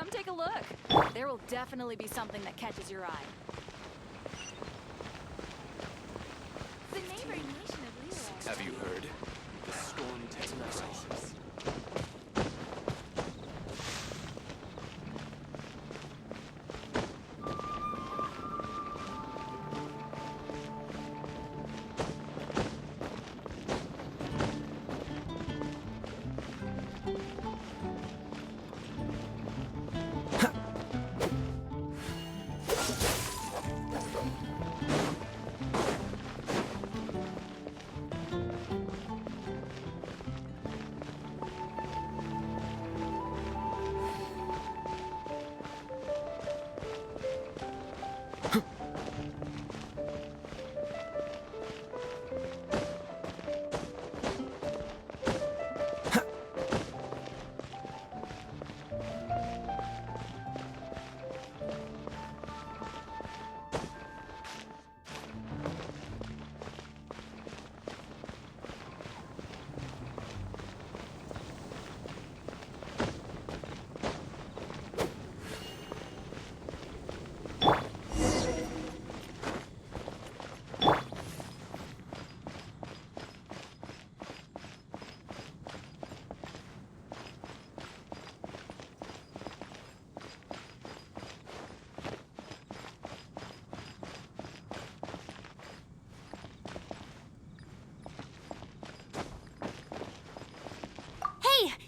Come take a look. There will definitely be something that catches your eye. The neighboring nation of Leo. Have you heard? The storm takes place.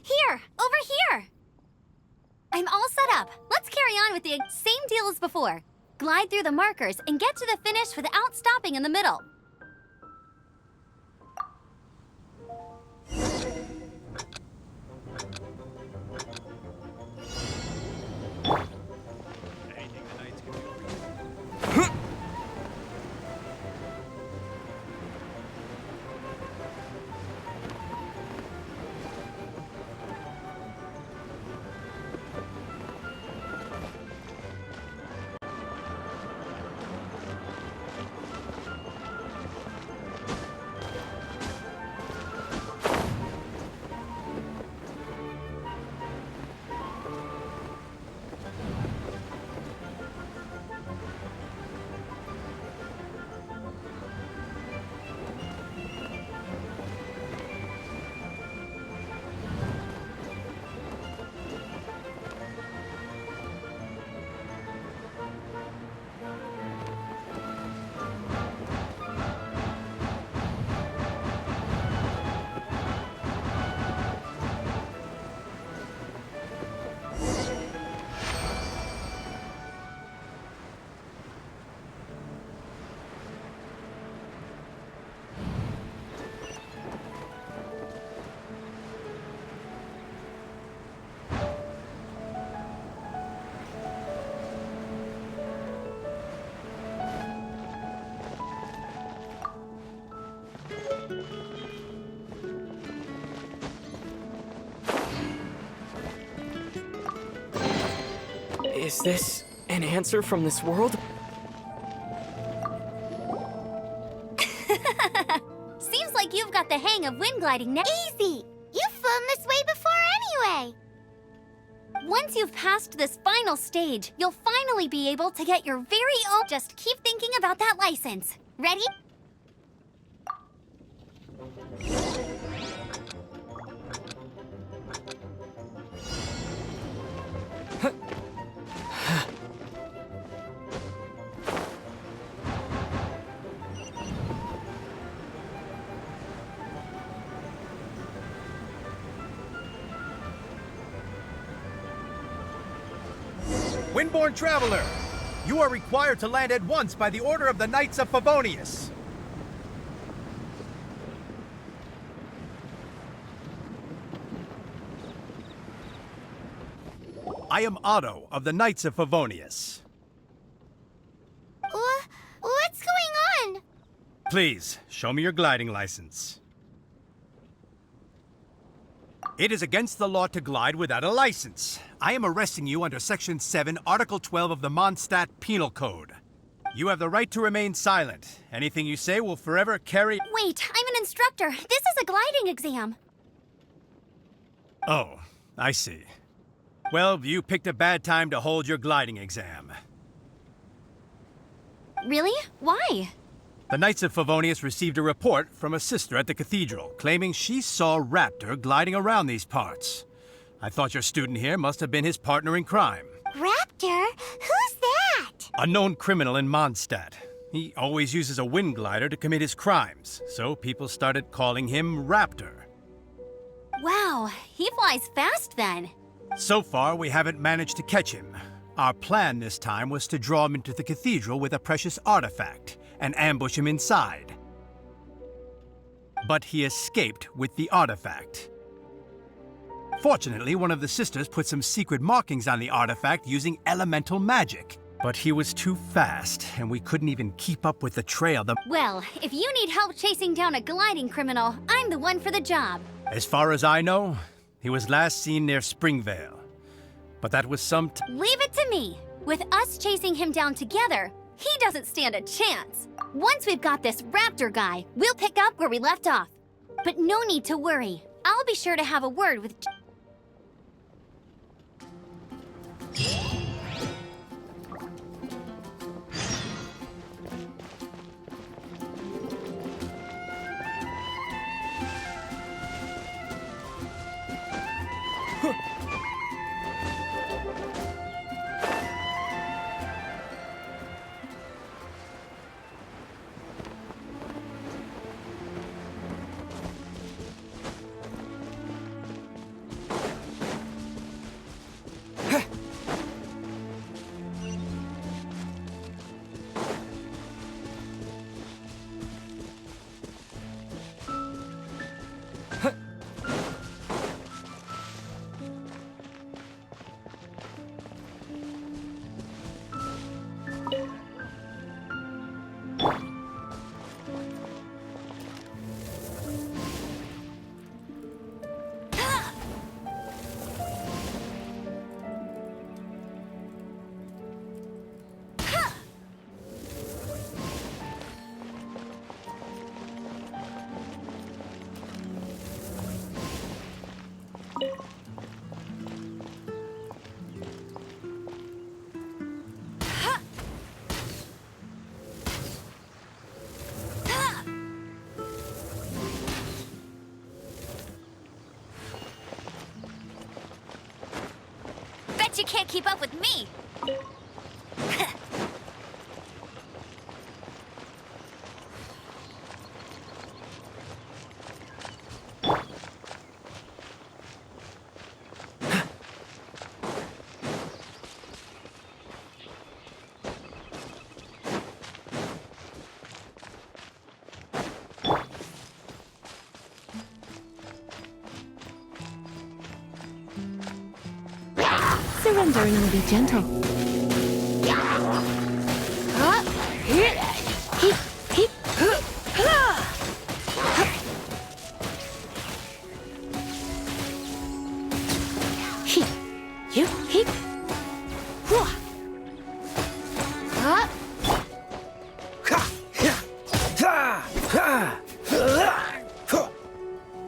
Here! Over here! I'm all set up. Let's carry on with the same deal as before. Glide through the markers and get to the finish without stopping in the middle. Is this an answer from this world? Seems like you've got the hang of wind gliding now. Easy! You've flown this way before anyway! Once you've passed this final stage, you'll finally be able to get your very own... Just keep thinking about that license. Ready? Windborne Traveler, you are required to land at once by the order of the Knights of Favonius. I am Otto of the Knights of Favonius. What's going on? Please, show me your gliding license. It is against the law to glide without a license. I am arresting you under Section 7, Article 12 of the Mondstadt Penal Code. You have the right to remain silent. Anything you say will forever carry... Wait, I'm an instructor. This is a gliding exam. Oh, I see. Well, you picked a bad time to hold your gliding exam. Really? Why? The Knights of Favonius received a report from a sister at the cathedral claiming she saw Raptor gliding around these parts. I thought your student here must have been his partner in crime. Raptor? Who's that? A known criminal in Mondstadt. He always uses a wind glider to commit his crimes, so people started calling him Raptor. Wow, he flies fast then. So far, we haven't managed to catch him. Our plan this time was to draw him into the cathedral with a precious artifact and ambush him inside. But he escaped with the artifact. Fortunately, one of the sisters put some secret markings on the artifact using elemental magic. But he was too fast, and we couldn't even keep up with the trail. Well, if you need help chasing down a gliding criminal, I'm the one for the job. As far as I know, he was last seen near Springvale. But that was Leave it to me. With us chasing him down together, he doesn't stand a chance. Once we've got this Raptor guy, we'll pick up where we left off. But no need to worry. I'll be sure to have a word with... Bet you can't keep up with me. Surrendering will be gentle.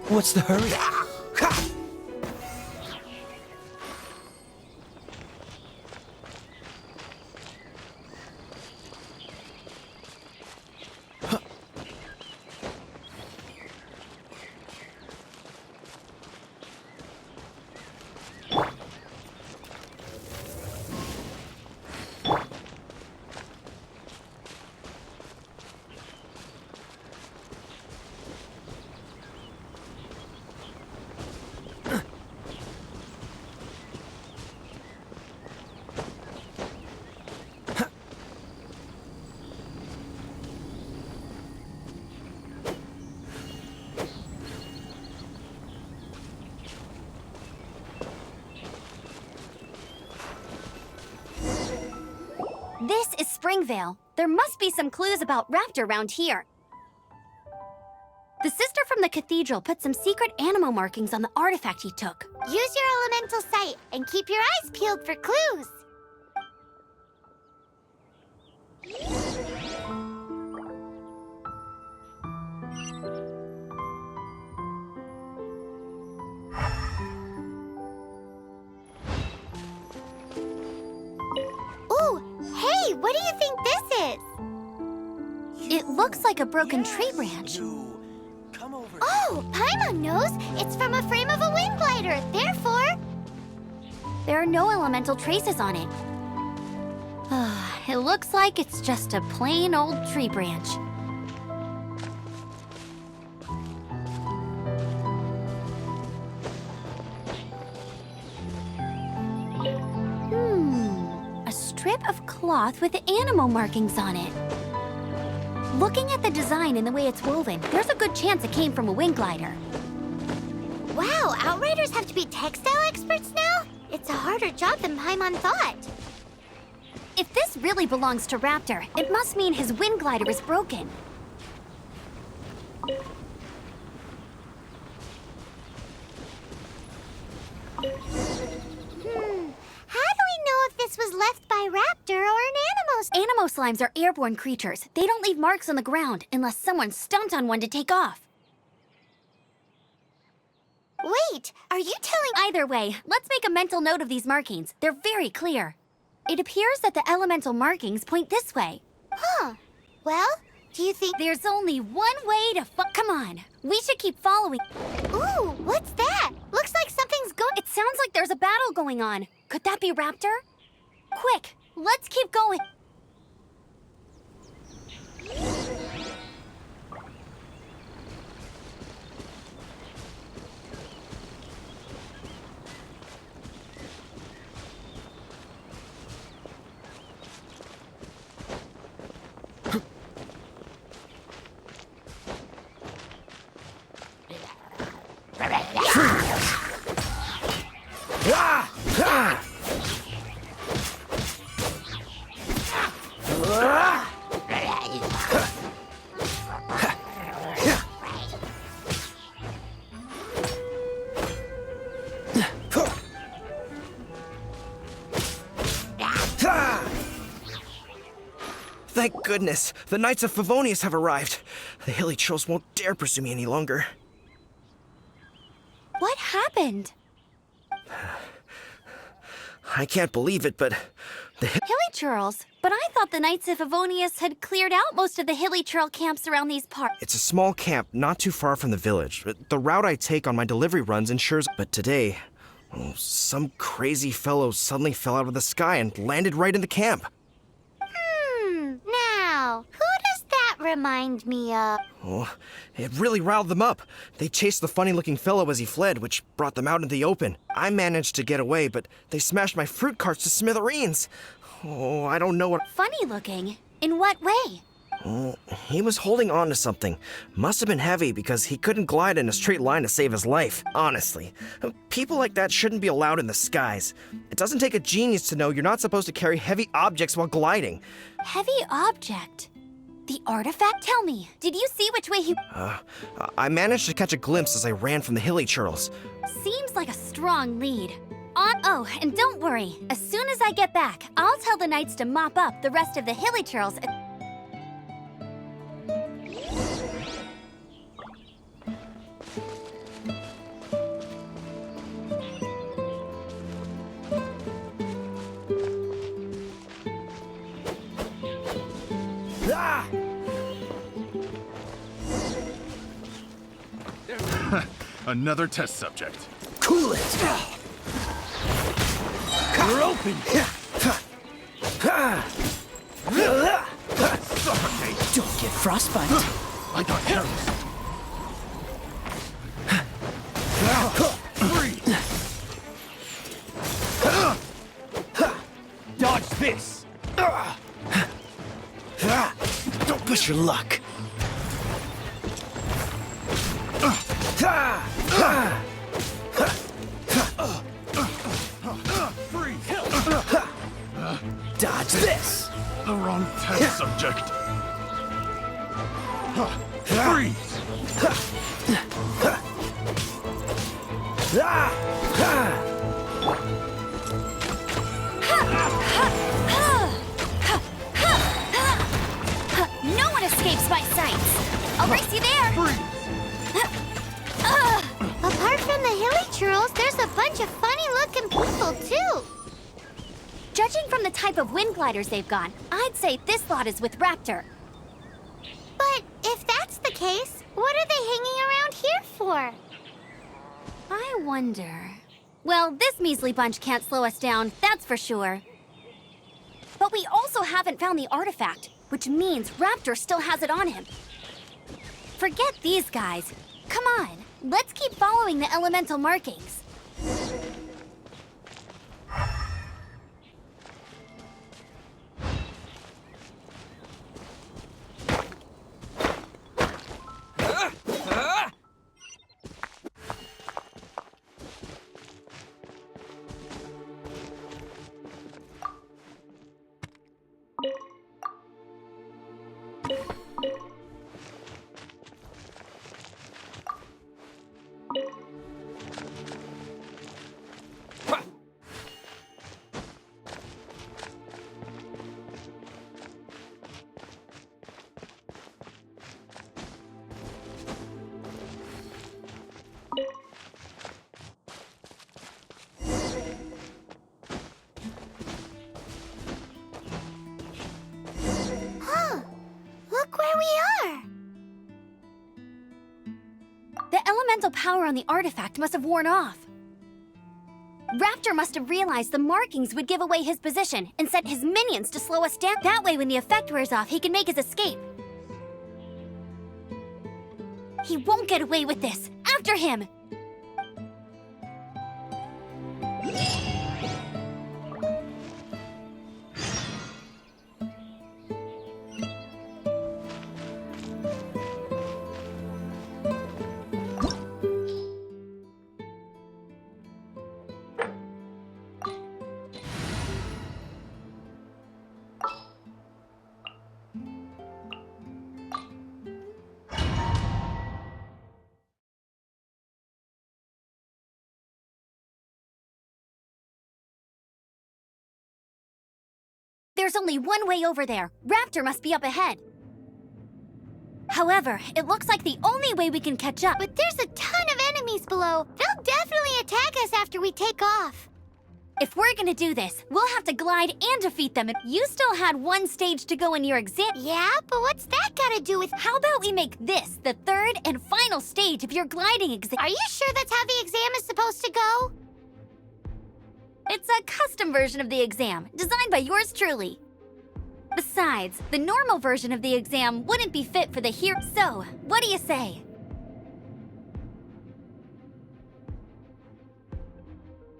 What's the hurry? This is Springvale. There must be some clues about Raptor around here. The sister from the cathedral put some secret animal markings on the artifact he took. Use your elemental sight and keep your eyes peeled for clues. do you think this is? It looks like a broken tree branch. Come over. Oh, Paimon knows. It's from a frame of a wind glider. Therefore, There are no elemental traces on it. It looks like it's just a plain old tree branch. A strip of cloth with animal markings on it. Looking at the design and the way it's woven, there's a good chance it came from a wind glider. wow, Outriders have to be textile experts now? It's a harder job than Paimon thought. If this really belongs to Raptor, it must mean his wind glider is broken. How do we know if this was left by Raptor or an animal? Animo slimes are airborne creatures. They don't leave marks on the ground unless someone stomped on one to take off. Wait, are you telling... Either way, let's make a mental note of these markings. They're very clear. It appears that the elemental markings point this way. Huh. Well, do you think... There's only one way to Come on, we should keep following. Ooh, what's that? Looks like something's going... It sounds like there's a battle going on. Could that be Raptor? Quick, let's keep going. Thank goodness, the Knights of Favonius have arrived. The hilly trolls won't dare pursue me any longer. What happened? I can't believe it, but Hilly churls? But I thought the Knights of Favonius had cleared out most of the hilly churl camps around these parts. it's a small camp not too far from the village. The route I take on my delivery runs ensures... But today, some crazy fellow suddenly fell out of the sky and landed right in the camp. Now, who does that remind me of? Oh, it really riled them up. They chased the funny-looking fellow as he fled, which brought them out in the open. I managed to get away, but they smashed my fruit carts to smithereens. Oh, I don't know what... Funny looking? In what way? Oh, he was holding on to something. Must have been heavy because he couldn't glide in a straight line to save his life. Honestly, people like that shouldn't be allowed in the skies. It doesn't take a genius to know you're not supposed to carry heavy objects while gliding. Heavy object? The artifact? Tell me, did you see which way he... I managed to catch a glimpse as I ran from the hilly churls. Seems like a strong lead. Oh, and don't worry. As soon as I get back, I'll tell the knights to mop up the rest of the hilly churls. Another test subject. Cool it! We're open! Don't get frostbite. I got arrows. Dodge this! Don't push your luck. Dodge this! The wrong test subject. Freeze! No one escapes my sights. I'll race you there. Apart from the hilly churls, there's a bunch of funny-looking people, too. Judging from the type of wind gliders they've got, I'd say this lot is with Raptor. But if that's the case, what are they hanging around here for? I wonder... Well, this measly bunch can't slow us down, that's for sure. But we also haven't found the artifact, which means Raptor still has it on him. Forget these guys. Come on, let's keep following the elemental markings. Look where we are! The elemental power on the artifact must have worn off. Raptor must have realized the markings would give away his position and sent his minions to slow us down. That way, when the effect wears off, he can make his escape. He won't get away with this. After him! There's only one way over there. Raptor must be up ahead. However, it looks like the only way we can catch up. But there's a ton of enemies below. They'll definitely attack us after we take off. If we're gonna do this, we'll have to glide and defeat them. You still had one stage to go in your exam. Yeah, but what's that gotta do with... How about we make this the third and final stage of your gliding exam? Are you sure that's how the exam is supposed to go? It's a custom version of the exam, designed by yours truly. Besides, the normal version of the exam wouldn't be fit for the hero. So, what do you say?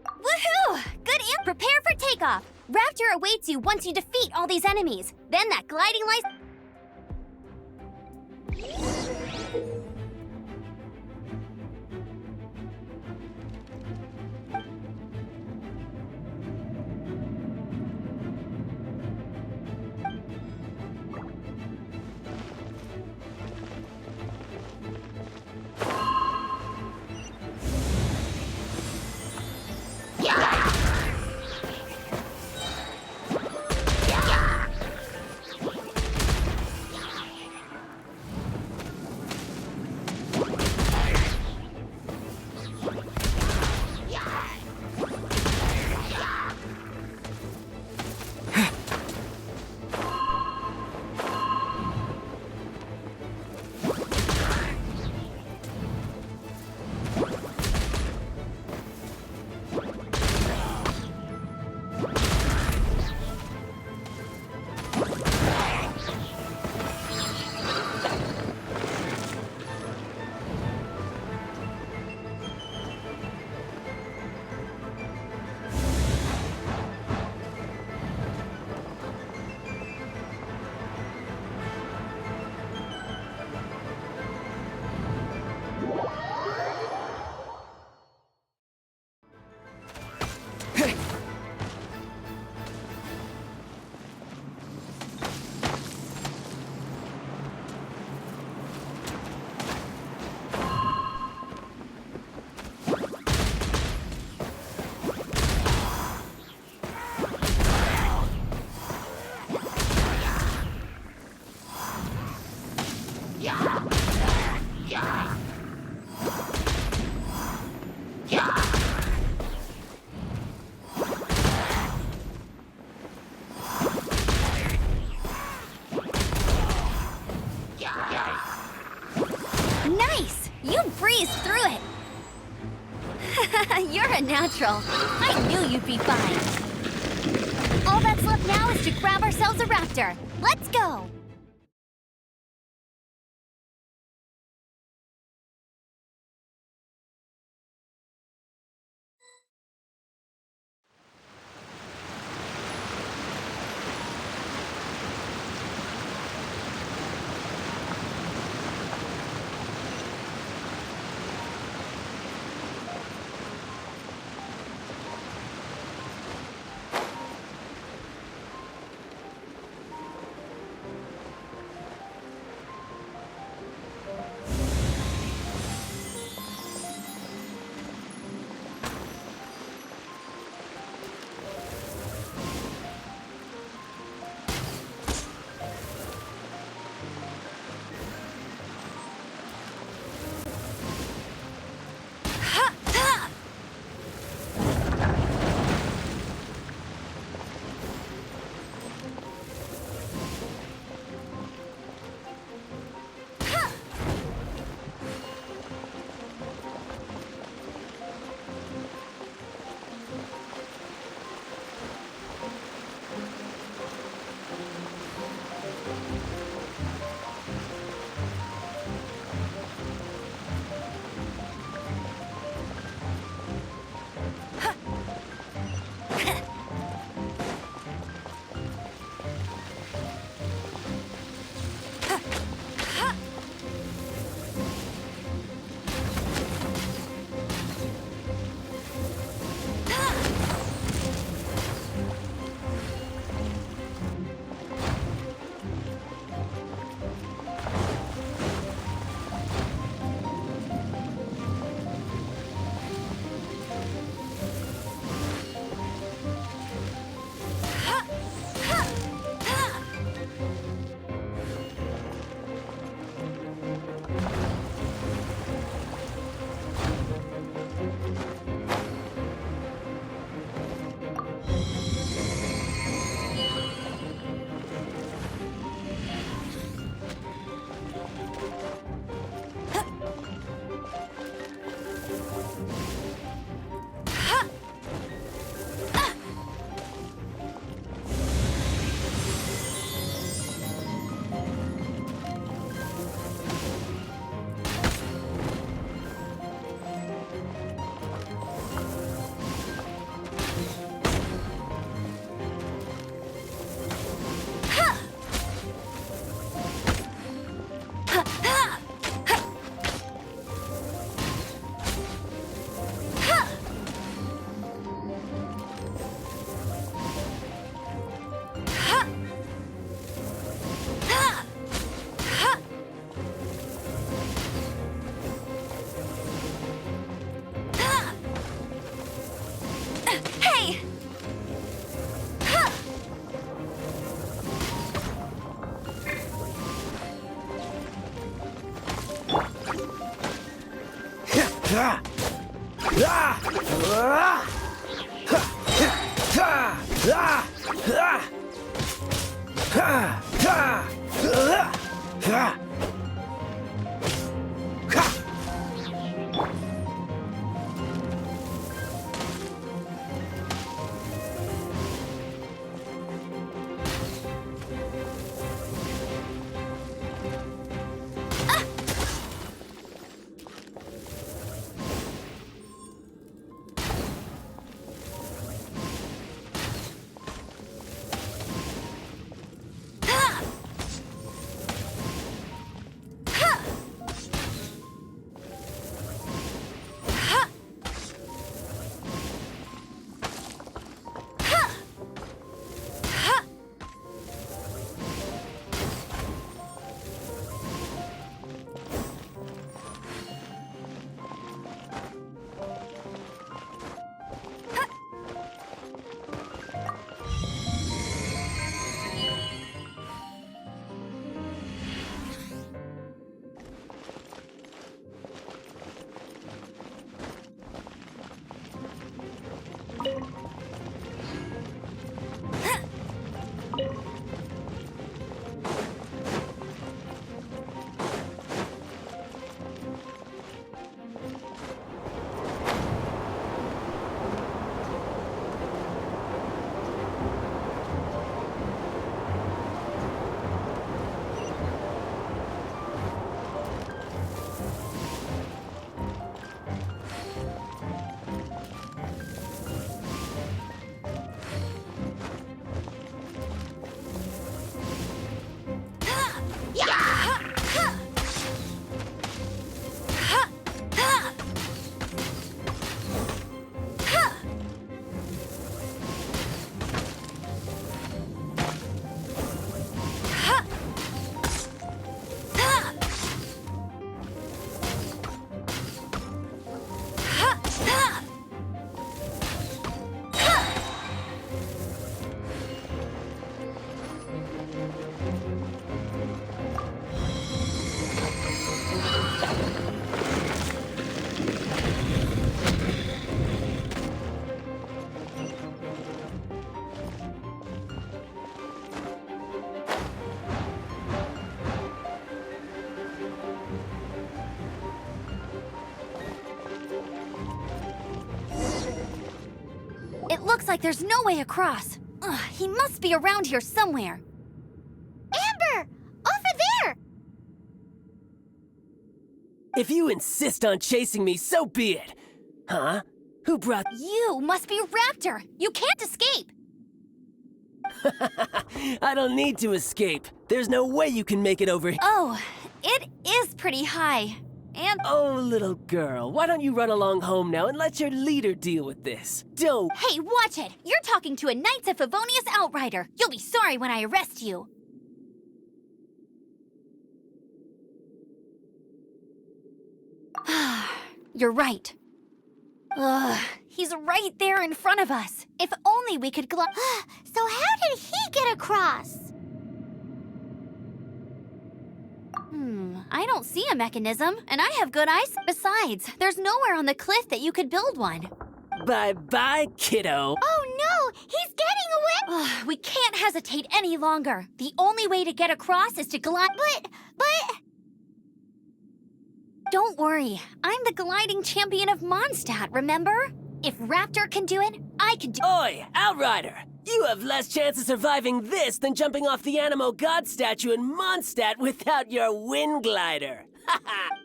Woohoo! Good and prepare for takeoff. Raptor awaits you once you defeat all these enemies. Then that gliding license... breezed through it. You're a natural. I knew you'd be fine. All that's left now is to grab ourselves a raptor. Let's go! looks like there's no way across. Ugh, he must be around here somewhere. Amber! Over there! If you insist on chasing me, so be it. Huh? Who brought... You must be Raptor! You can't escape! I don't need to escape. There's no way you can make it over here. Oh, it is pretty high. And... Oh, little girl, why don't you run along home now and let your leader deal with this? Don't... Hey, watch it! You're talking to a Knights of Favonius outrider. You'll be sorry when I arrest you. You're right. Ugh, he's right there in front of us. If only we could So how did he get across? I don't see a mechanism, and I have good eyes. Besides, there's nowhere on the cliff that you could build one. Bye-bye, kiddo. Oh no! He's getting away! Ugh, we can't hesitate any longer. The only way to get across is to glide. But... Don't worry, I'm the gliding champion of Mondstadt, remember? If Raptor can do it, I can do it. Oi, Outrider! You have less chance of surviving this than jumping off the Animo God statue in Mondstadt without your wind glider. Haha!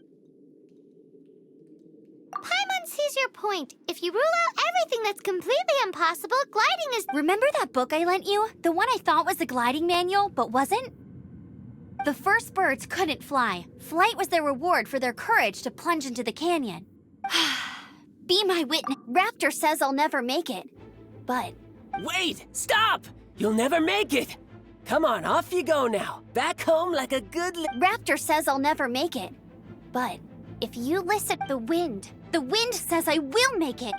Paimon sees your point. If you rule out everything that's completely impossible, gliding is... Remember that book I lent you? The one I thought was the gliding manual, but wasn't? The first birds couldn't fly. Flight was their reward for their courage to plunge into the canyon. Be my witness. Raptor says I'll never make it. But... Wait! Stop! You'll never make it! Come on, off you go now. Back home like a good Raptor says I'll never make it. But if you listen to the wind says I will make it.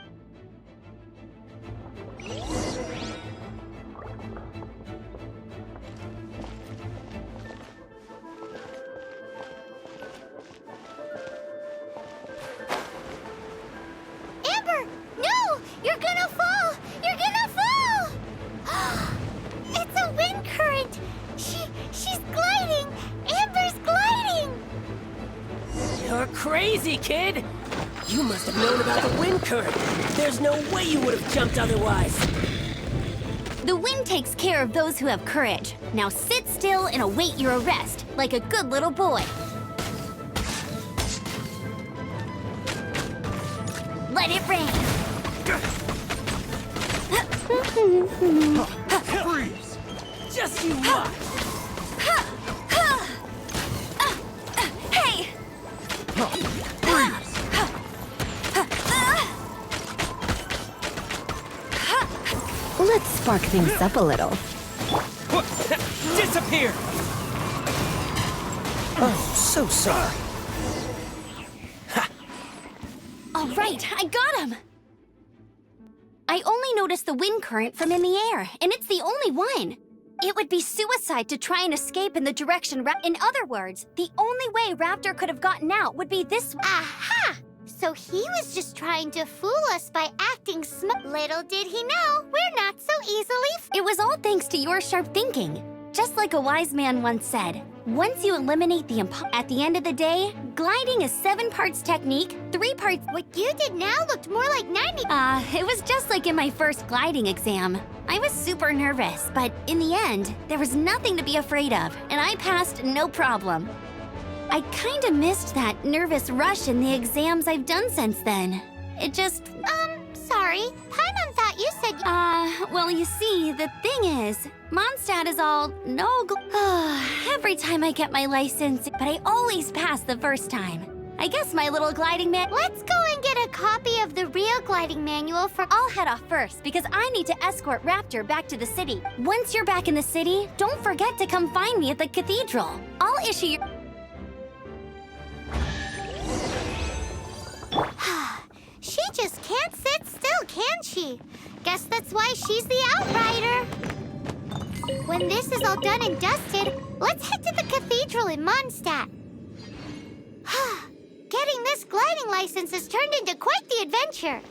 Amber! No! You're gonna fall! You're gonna fall! It's a wind current! She's gliding! Amber's gliding! You're crazy, kid! You must have known about the wind current. There's no way you would have jumped otherwise. The wind takes care of those who have courage. Now sit still and await your arrest, like a good little boy. Let it rain. Freeze! Just you watch. Hey! Freeze! Let's spark things up a little. Disappear! Oh, so sorry. All right, I got him! I only noticed the wind current from in the air, and it's the only one. It would be suicide to try and escape in the direction In other words, the only way Raptor could have gotten out would be this way. Aha! So he was just trying to fool us by acting smart. Little did he know, we're not so easily It was all thanks to your sharp thinking. Just like a wise man once said, once you eliminate the at the end of the day, gliding is 7 parts technique, 3 parts... What you did now looked more like 90. It was just like in my first gliding exam. I was super nervous, but in the end, there was nothing to be afraid of, and I passed no problem. I kinda missed that nervous rush in the exams I've done since then. It just... Sorry. Paimon thought you said... well, you see, the thing is, Mondstadt is all every time I get my license, but I always pass the first time. I guess my little gliding man... Let's go and get a copy of the real gliding manual for... I'll head off first, because I need to escort Raptor back to the city. Once you're back in the city, don't forget to come find me at the cathedral. I'll issue your... She just can't sit still, can she? Guess that's why she's the outrider. When this is all done and dusted, let's head to the cathedral in Mondstadt. Getting this gliding license has turned into quite the adventure.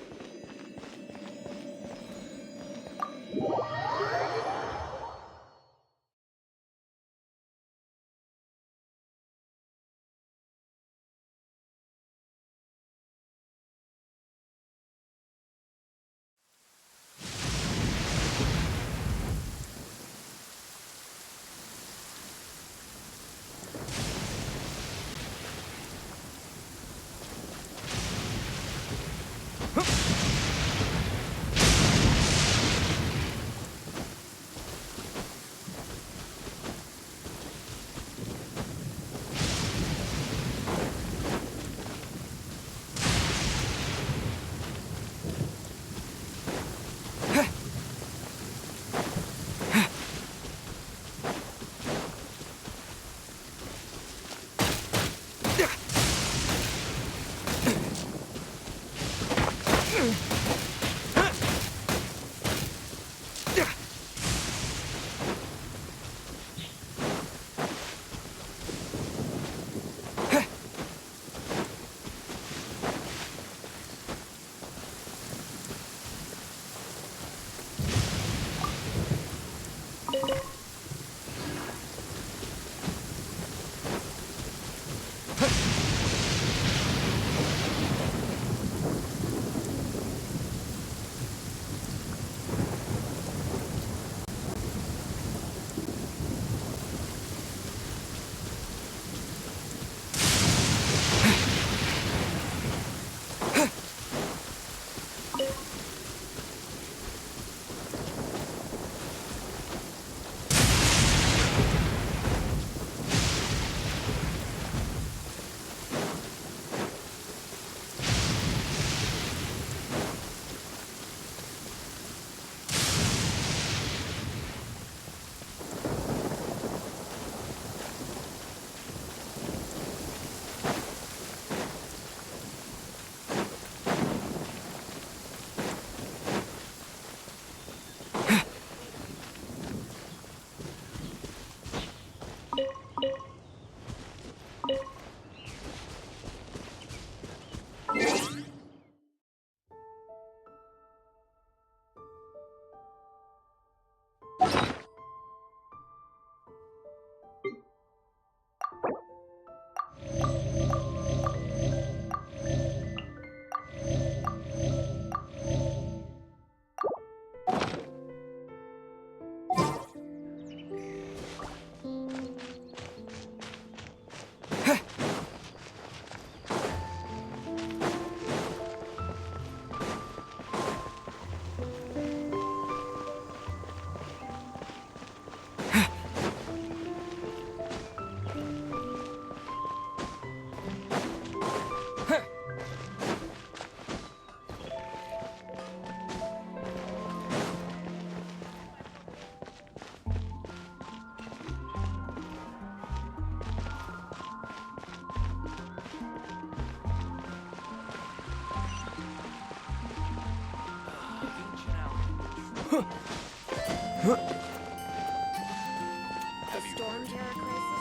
Storm terror crisis?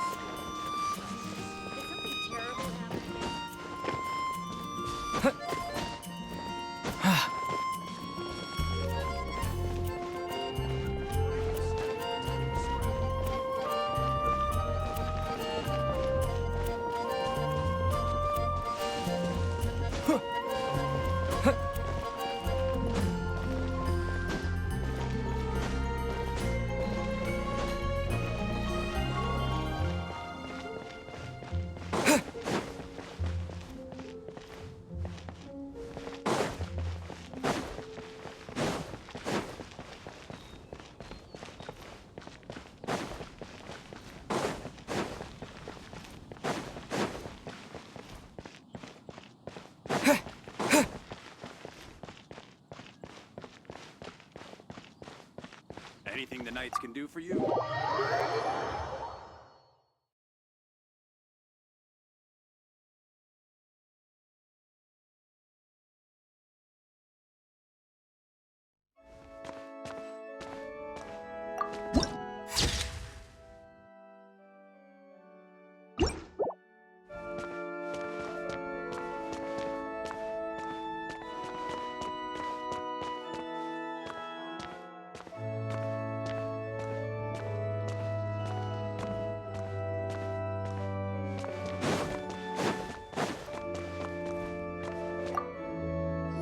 Is something terrible happening? Anything the knights can do for you?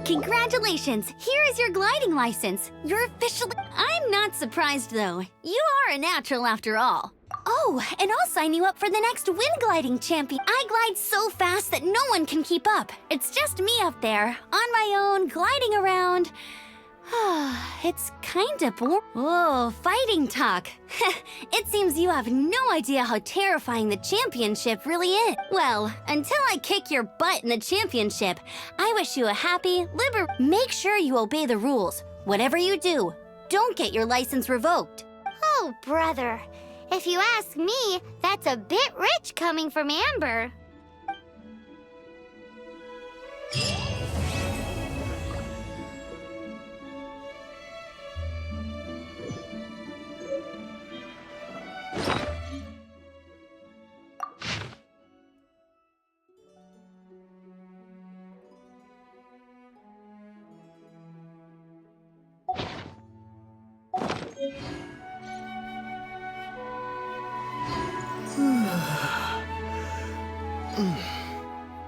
Congratulations! Here is your gliding license. You're officially... I'm not surprised, though. You are a natural after all. Oh, and I'll sign you up for the next wind gliding champion. I glide so fast that no one can keep up. It's just me up there, on my own, gliding around. It's kinda boring. Whoa, fighting talk. It seems you have no idea how terrifying the championship really is. Well, until I kick your butt in the championship, I wish you a happy, Make sure you obey the rules. Whatever you do, don't get your license revoked. Oh, brother. If you ask me, that's a bit rich coming from Amber.